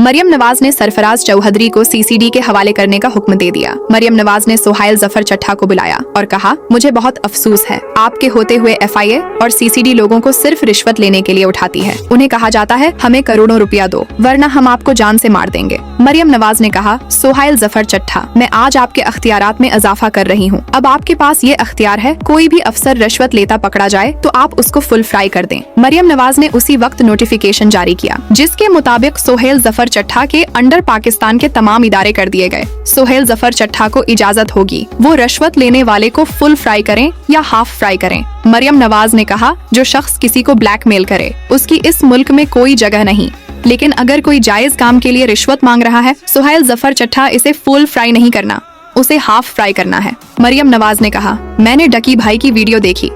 मरियम नवाज ने सरफराज चौधरी को सीसीडी के हवाले करने का हुक्म दे दिया। मरियम नवाज ने सोहाइल जफर चट्ठा को बुलाया और कहा, मुझे बहुत अफसोस है, आपके होते हुए एफआईए और सीसीडी लोगों को सिर्फ रिश्वत लेने के लिए उठाती है। उन्हें कहा जाता है हमें करोड़ों रुपया दो वरना हम आपको जान से मार देंगे। मरियम नवाज ने कहा, सोहाइल जफर चट्ठा, मैं आज आपके अख्तियारात में इजाफा कर रही हूँ। अब आपके पास ये अख्तियार है, कोई भी अफसर रिश्वत लेता पकड़ा जाए तो आप उसको फुल फ्राई कर दें। मरियम नवाज ने उसी वक्त नोटिफिकेशन जारी किया जिसके मुताबिक सोहेल जफर चट्ठा के अंडर पाकिस्तान के तमाम इदारे कर दिए गए। सोहेल जफर चट्ठा को इजाजत होगी वो रिश्वत लेने वाले को फुल फ्राई करें या हाफ फ्राई करें। मरियम नवाज ने कहा, जो शख्स किसी को ब्लैकमेल करे उसकी इस मुल्क में कोई जगह नहीं, लेकिन अगर कोई जायज काम के लिए रिश्वत मांग रहा है, सोहेल जफर चट्ठा इसे फुल फ्राई नहीं करना, उसे हाफ फ्राई करना है। मरियम नवाज ने कहा, मैंने डकी भाई की वीडियो देखी,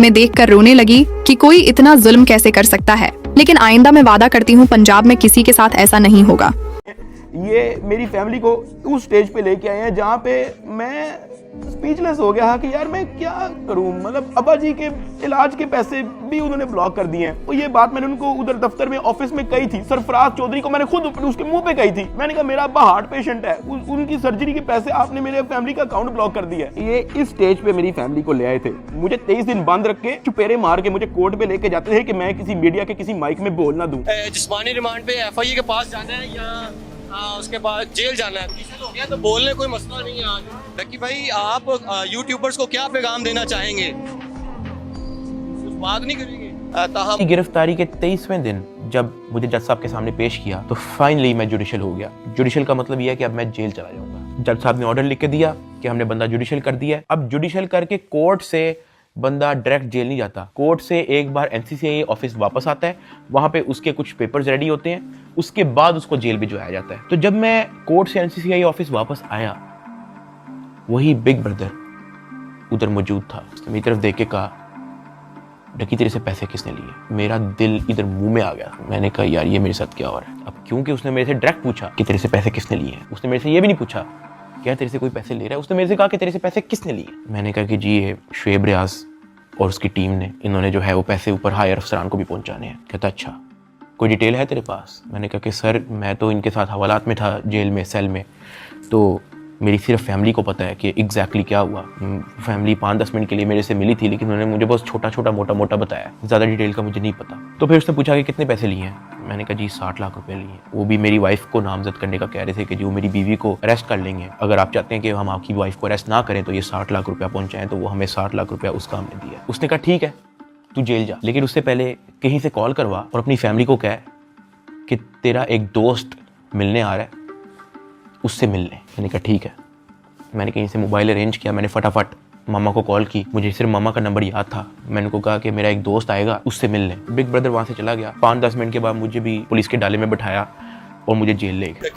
मैं देखकर रोने लगी कि कोई इतना जुल्म कैसे कर सकता है, लेकिन आइंदा मैं वादा करती हूँ पंजाब में किसी के साथ ऐसा नहीं होगा। ये मेरी फैमिली को उस स्टेज पे लेके आए हैं जहाँ पे मैं स्पीचलेस हो गया कि यार मैं क्या करूं। मतलब अब्बा जी के इलाज के पैसे भी उन्होंने ब्लॉक कर दिए हैं। और ये बात मैंने उनको उधर दफ्तर में ऑफिस में कही थी, सरफराज चौधरी को मैंने खुद उसके मुंह पे कही थी। मैंने कहा मेरा अब्बा हार्ट पेशेंट है, उनकी सर्जरी के पैसे आपने मेरे फैमिली का अकाउंट ब्लॉक कर दिया है। ये इस स्टेज पे मेरी फैमिली को ले आए थे, मुझे 23 दिन बंद रख के चुपेरे मार के मुझे कोर्ट पे लेके जाते थे कि मैं किसी मीडिया के किसी माइक में बोल ना दूं। जिस्मानी रिमांड पे एफआईए के पास जाना है या उसके बाद जेल जाना है, तो क्या तो बोलने कोई मसला नहीं है। आज लकी भाई, आप यूट्यूबर्स को क्या पैगाम देना चाहेंगे? कुछ बात नहीं करेंगे? गिरफ्तारी के 23वें दिन जब मुझे जज साहब के सामने पेश किया तो फाइनली मैं जुडिशल हो गया। जुडिशल का मतलब यह है कि अब मैं जेल चला जाऊंगा। जज साहब ने ऑर्डर लिख के दिया कि हमने बंदा जुडिशल कर दिया। अब जुडिशल करके कोर्ट से बंदा डायरेक्ट जेल नहीं जाता, कोर्ट से एक बार एनसीसीआई ऑफिस वापस आता है, वहाँ पे उसके कुछ पेपर्स रेडी होते हैं, उसके बाद उसको जेल भिजवाया जाता है। तो जब मैं कोर्ट से एनसीसीआई ऑफिस वापस आया, वही बिग ब्रदर उधर मौजूद था। उसने मेरी तरफ देख के कहा, डकी तेरे से पैसे किसने लिए? मेरा दिल इधर मुंह में आ गया। मैंने कहा यार ये मेरे साथ क्या हो रहा है। अब क्योंकि उसने मेरे से डायरेक्ट पूछा कि तेरे से पैसे किसने लिए हैं, उसने मेरे से ये भी नहीं पूछा क्या तेरे से कोई पैसे ले रहा है, उसने मेरे से कहा कि तेरे से पैसे किसने लिए। मैंने कहा कि जी ये शुएब रियाज और उसकी टीम ने, इन्होंने जो है वो पैसे ऊपर हायर अफसरान को भी पहुंचाने हैं। कहता अच्छा कोई डिटेल है तेरे पास? मैंने कहा कि सर मैं तो इनके साथ हवालात में था, जेल में, सेल में, तो मेरी सिर्फ फैमिली को पता है कि एग्जैक्टली क्या हुआ। फैमिली 5-10 मिनट के लिए मेरे से मिली थी, लेकिन उन्होंने मुझे बहुत छोटा छोटा मोटा मोटा बताया, ज़्यादा डिटेल का मुझे नहीं पता। तो फिर उसने पूछा कि कितने पैसे लिए हैं? मैंने कहा जी 60 लाख रुपए लिए। वो भी मेरी वाइफ को नामजद करने का कह रहे थे कि जो मेरी बीवी को अरेस्ट कर लेंगे, अगर आप चाहते हैं कि हम आपकी वाइफ को अरेस्ट ना करें तो ये 60 लाख रुपया पहुँचाएं। तो वो हमें 60 लाख रुपया उसका हमने दिया। उसने कहा ठीक है तू जेल जा, लेकिन उससे पहले कहीं से कॉल करवा और अपनी फैमिली को कह कि तेरा एक दोस्त मिलने आ रहा है, उससे मिल ले। मैंने कहा ठीक है। मैंने कहीं से मोबाइल अरेंज किया, मैंने फटाफट मामा को कॉल की, मुझे सिर्फ मामा का नंबर याद था। मैंने उनको कहा कि मेरा एक दोस्त आएगा, उससे मिल लें। बिग ब्रदर वहाँ से चला गया। 5-10 मिनट के बाद मुझे भी पुलिस के डाले में बिठाया और मुझे जेल ले गए।